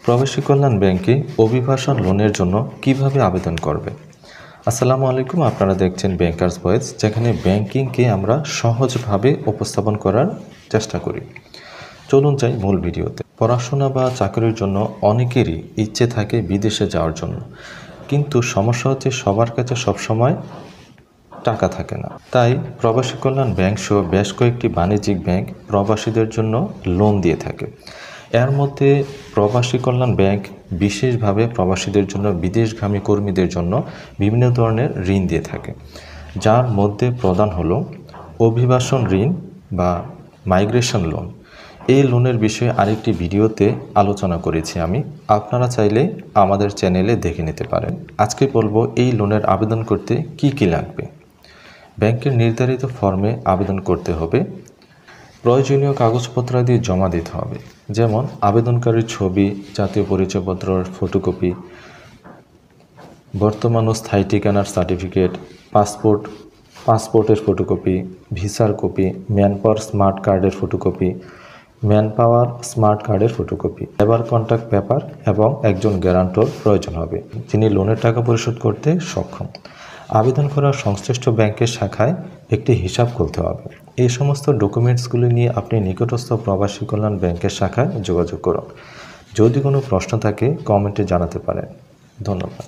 প্রবাসী কল্যাণ ব্যাংকে অভিবাসন লোনের জন্য কিভাবে আবেদন করবে। আসসালামু আলাইকুম, আপনারা দেখছেন ব্যাংকার্স ভয়েস, যেখানে ব্যাংকিংকে আমরা সহজভাবে উপস্থাপন করার চেষ্টা করি। চলুন যাই মূল ভিডিওতে। পড়াশোনা বা চাকরির জন্য অনেকেরই ইচ্ছে থাকে বিদেশে যাওয়ার জন্য, কিন্তু সমস্যা হচ্ছে সবার কাছে সবসময় টাকা থাকে না। তাই প্রবাসী কল্যাণ ব্যাংক সহ বেশ কয়েকটি বাণিজ্যিক ব্যাংক প্রবাসীদের জন্য লোন দিয়ে থাকে। এর মধ্যে প্রবাসী কল্যাণ ব্যাংক বিশেষভাবে প্রবাসীদের জন্য বিদেশগামী কর্মীদের জন্য বিভিন্ন ধরনের ঋণ দিয়ে থাকে, যার মধ্যে প্রধান হলো অভিবাসন ঋণ বা মাইগ্রেশন লোন। এই লোনের বিষয়ে আরেকটি ভিডিওতে আলোচনা করেছি আমি, আপনারা চাইলে আমাদের চ্যানেলে দেখে নিতে পারেন। আজকে বলবো এই লোনের আবেদন করতে কি কি লাগবে। ব্যাংকের নির্ধারিত ফর্মে আবেদন করতে হবে। প্রয়োজনীয় কাগজপত্রাদি জমা দিতে হবে, যেমন আবেদনকারীর ছবি, জাতীয় পরিচয়পত্রের ফটোকপি, বর্তমান ও স্থায়ী ঠিকানার সার্টিফিকেট, পাসপোর্টের ফটোকপি, ভিসার কপি, ম্যানপাওয়ার স্মার্ট কার্ডের ফটোকপি, লেবার কন্ট্রাক্ট পেপার এবং একজন গ্যারান্টর প্রয়োজন হবে, যিনি লোনের টাকা পরিশোধ করতে সক্ষম। আবেদন করার সংশ্লিষ্ট ব্যাংকের শাখায় একটি হিসাব খুলতে হবে। এই সমস্ত ডকুমেন্টসগুলি নিয়ে আপনি নিকটস্থ প্রবাসী কল্যাণ ব্যাংকের শাখায় যোগাযোগ করুন। যদি কোনো প্রশ্ন থাকে কমেন্টে জানাতে পারেন। ধন্যবাদ।